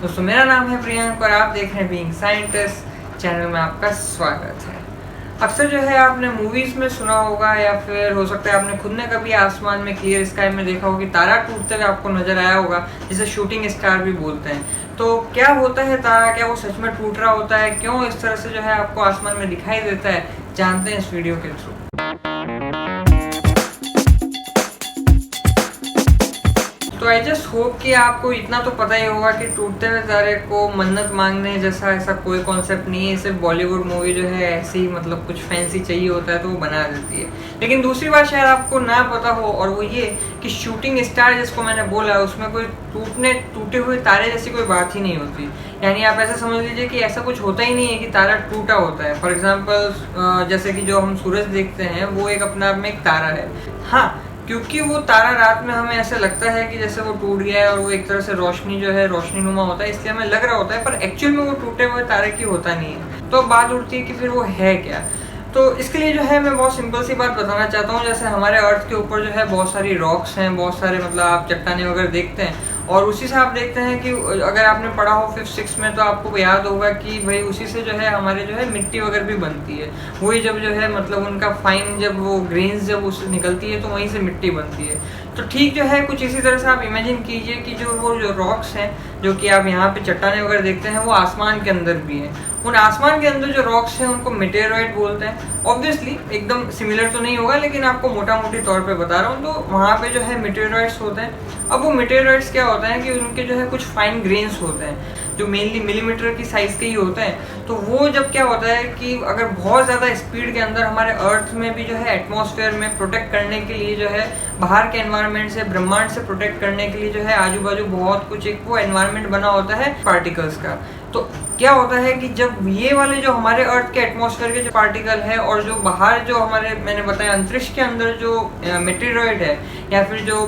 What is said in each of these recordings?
दोस्तों मेरा नाम है प्रियंक और आप देख रहे हैं बीइंग साइंटिस्ट चैनल में आपका स्वागत है। अक्सर जो है आपने मूवीज़ में सुना होगा या फिर हो सकता है आपने खुद ने कभी आसमान में क्लियर स्काई में देखा हो कि तारा टूटते हुए आपको नजर आया होगा, जिसे शूटिंग स्टार भी बोलते हैं। तो क्या होता है तारा, क्या वो सच में टूट रहा होता है, क्यों इस तरह से जो है आपको आसमान में दिखाई देता है, जानते हैं इस वीडियो के थ्रू। तो आई जस्ट होप कि आपको इतना तो पता ही होगा कि टूटते हुए तारे को मन्नत मांगने जैसा ऐसा कोई कॉन्सेप्ट नहीं है। सिर्फ बॉलीवुड मूवी जो है ऐसे ही मतलब कुछ फैंसी चाहिए होता है तो वो बना देती है। लेकिन दूसरी बात शायद आपको ना पता हो, और वो ये कि शूटिंग स्टार जिसको मैंने बोला उसमें कोई टूटे हुए तारे जैसी कोई बात ही नहीं होती। यानी आप ऐसा समझ लीजिए कि ऐसा कुछ होता ही नहीं है कि तारा टूटा होता है। फॉर एग्जाम्पल जैसे कि जो हम सूरज देखते हैं वो एक अपने आप में एक तारा है। हाँ, क्योंकि वो तारा रात में हमें ऐसा लगता है कि जैसे वो टूट गया है और वो एक तरह से रोशनी जो है रोशनी नुमा होता है, इसलिए हमें लग रहा होता है, पर एक्चुअल में वो टूटे हुए तारे की होता नहीं है। तो अब बात उठती है कि फिर वो है क्या। तो इसके लिए जो है मैं बहुत सिंपल सी बात बताना चाहता हूँ। जैसे हमारे अर्थ के ऊपर जो है बहुत सारी रॉक्स हैं, बहुत सारे मतलब आप चट्टाने वगैरह देखते हैं, और उसी से आप देखते हैं कि अगर आपने पढ़ा हो 5th 6th में तो आपको याद होगा कि भाई उसी से जो है हमारे जो है मिट्टी वगैरह भी बनती है। वही जब जो है मतलब उनका फाइन जब वो ग्रेन्स जब उससे निकलती है तो वहीं से मिट्टी बनती है। तो ठीक जो है कुछ इसी तरह से आप इमेजिन कीजिए कि जो रॉक्स हैं जो कि आप यहाँ पे चट्टाने वगैरह देखते हैं वो आसमान के अंदर भी हैं। उन आसमान के अंदर जो रॉक्स हैं उनको मेटेरॉइड बोलते हैं। ऑब्वियसली एकदम सिमिलर तो नहीं होगा, लेकिन आपको मोटा मोटी तौर पे बता रहा हूँ। तो वहाँ पे जो है मेटेरॉइड्स होते हैं। अब वो मेटेरॉइड्स क्या होता है कि उनके जो है कुछ फाइन ग्रेन्स होते हैं जो मेनली मिलीमीटर की साइज के ही होते हैं। तो वो जब क्या होता है कि अगर बहुत ज़्यादा स्पीड के अंदर हमारे अर्थ में भी जो है एटमॉस्फेयर में प्रोटेक्ट करने के लिए जो है बाहर के एनवायरनमेंट से, ब्रह्मांड से प्रोटेक्ट करने के लिए जो है आजू बाजू बहुत कुछ एक वो एनवायरनमेंट बना होता है पार्टिकल्स का। तो क्या होता है कि जब ये वाले जो हमारे अर्थ के एटमॉस्फेयर के जो पार्टिकल है और जो बाहर जो हमारे मैंने बताया अंतरिक्ष के अंदर जो मेटेरॉइड है या फिर जो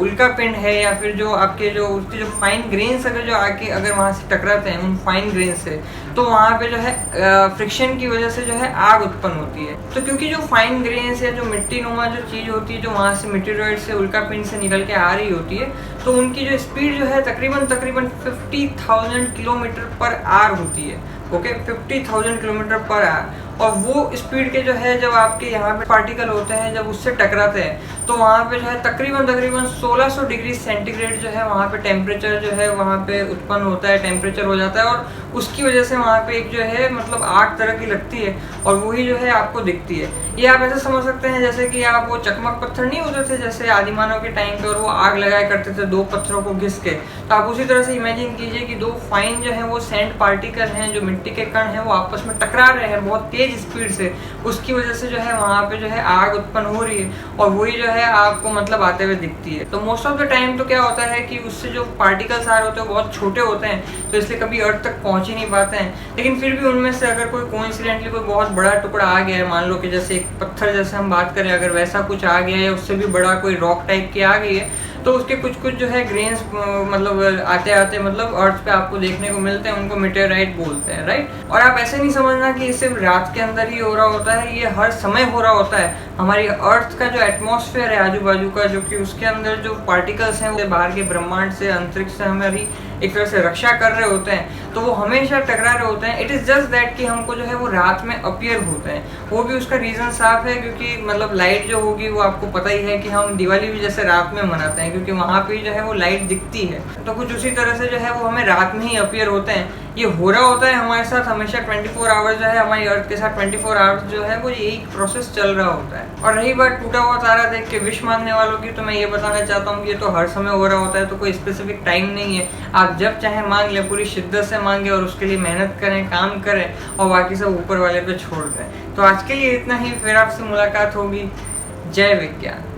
उल्का पिंड है या फिर जो आपके जो उसके जो फाइन ग्रेन्स अगर जो आके अगर वहाँ से टकराते हैं उन फाइन ग्रेन्स से, तो वहाँ पे जो है फ्रिक्शन की वजह से जो है आग उत्पन्न होती है। तो क्योंकि जो फाइन ग्रेन्स या जो मिट्टी नुमा जो चीज़ होती है जो वहाँ से मेटेरॉइड से उल्का पिंड से निकल के आ रही होती है, तो उनकी जो स्पीड जो है तकरीबन 50,000 किलोमीटर पर आवर होती है। Okay, 50,000 kilometre per hour. और वो स्पीड के जो है जब आपके यहाँ पे पार्टिकल होते हैं जब उससे टकराते हैं तो वहाँ पे जो है तकरीबन 1600 डिग्री सेंटीग्रेड जो है वहाँ पे टेम्परेचर जो है वहाँ पे उत्पन्न होता है, टेम्परेचर हो जाता है। और उसकी वजह से वहाँ पे एक जो है मतलब आग तरह की लगती है और वही जो है आपको दिखती है। ये आप ऐसे समझ सकते हैं जैसे कि आप वो चकमक पत्थर नहीं होते थे जैसे आदिमानव के टाइम पे और वो आग लगाया करते थे दो पत्थरों को घिस के, तो आप उसी तरह से इमेजिन कीजिए कि दो फाइन जो है वो सैंड पार्टिकल हैं, जो मिट्टी के कण हैं, वो आपस में टकरा रहे हैं बहुत तेज स्पीड से। उसकी वजह से जो है वहाँ पे जो है आग उत्पन्न हो रही है और वही जो है आपको मतलब आते हुए दिखती है। तो मोस्ट ऑफ द टाइम तो क्या होता है कि उससे जो पार्टिकल्स आ रहे होते हैं वो बहुत छोटे होते हैं, तो इसलिए कभी अर्थ तक पहुँच ही नहीं पाते हैं। लेकिन फिर भी उनमें से अगर कोई कोइंसिडेंटली कोई बहुत बड़ा टुकड़ा आ गया है, मान लो कि जैसे एक पत्थर जैसे हम बात करें, अगर वैसा कुछ आ गया है या उससे भी बड़ा कोई रॉक टाइप की आ गई है, तो उसके कुछ जो है ग्रेन्स मतलब आते आते मतलब अर्थ पे आपको देखने को मिलते हैं, उनको मेटेराइट बोलते हैं, राइट। और आप ऐसे नहीं समझना कि ये सिर्फ रात के अंदर ही हो रहा होता है, ये हर समय हो रहा होता है। हमारी अर्थ का जो एटमॉस्फेयर है आजू बाजू का, जो कि उसके अंदर जो पार्टिकल्स हैं वो बाहर के ब्रह्मांड से, अंतरिक्ष से हमारी एक तरह से रक्षा कर रहे होते हैं, तो वो हमेशा टकरा रहे होते हैं। इट इज़ जस्ट दैट कि हमको जो है वो रात में अपीयर होते हैं। वो भी उसका रीज़न साफ है क्योंकि मतलब लाइट जो होगी वो आपको पता ही है कि हम दिवाली भी जैसे रात में मनाते हैं क्योंकि वहाँ पे जो है वो लाइट दिखती है। तो कुछ उसी तरह से जो है वो हमें रात में ही अपीयर होते हैं। ये हो रहा होता है हमारे साथ हमेशा 24 आवर्स जो है हमारी अर्थ के साथ 24 आवर्स जो है वो यही प्रोसेस चल रहा होता है। और रही बात टूटा हुआ तारा देख के विश मांगने वालों की, तो मैं ये बताना चाहता हूँ कि ये तो हर समय हो रहा होता है, तो कोई स्पेसिफिक टाइम नहीं है। आप जब चाहे मांग लें, पूरी शिद्दत से मांगे और उसके लिए मेहनत करें, काम करें और बाकी सब ऊपर वाले पे छोड़ दें। तो आज के लिए इतना ही, फिर आपसे मुलाकात होगी। जय विज्ञान।